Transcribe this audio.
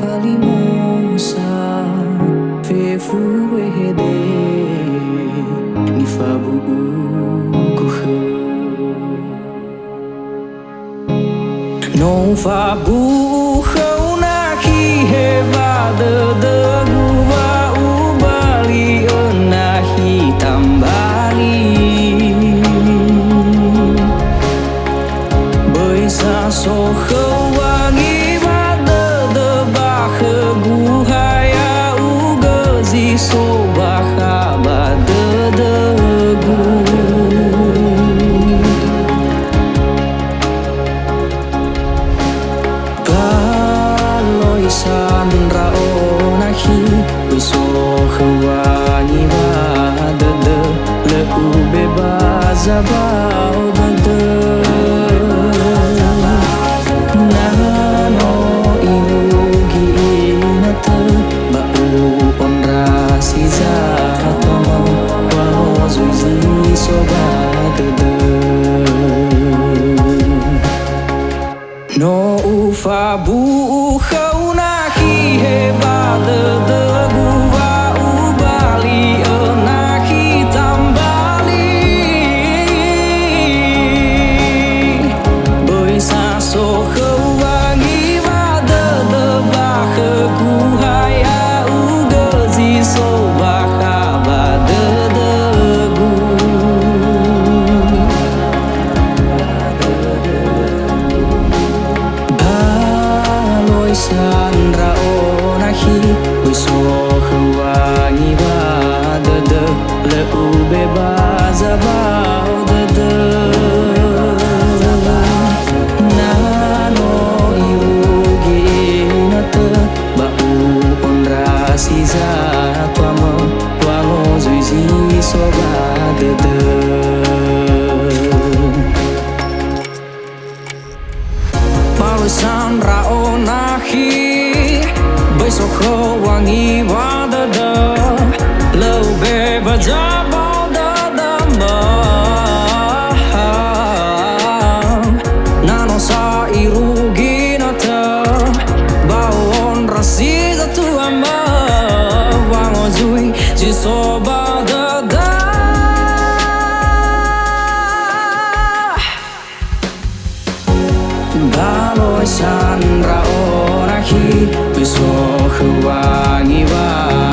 falimosa fefuehede ni fabu kuhe non fabu na hi heba de gua ubali na hi tambali bởi xa số khâu wangi ba de ba khơ gu hai u gơ gì số ba kha ba de gu kaloi san rao na hi bởi số khâu wangi ba de le u be ba za bao de no ufa bu khâu na khi he ba de gu ba u bali na khi tambali bởi xa số khâu wangi ba de ba khơ gu hai u gơ gì số ba kha ba de gu san rao na hi ui so khwangi ba de le u be ba za bao de na no yugi na te ba u on ra si za tua mo tua ngo zui zi so ba de san rao na hi bởi số khâu wangi ba de lâu be ba za bao de ma na no sa irugi na ta bao on rasi za tu ama wango zui ji so ba de baloi san rao na hi ui so khwangi ba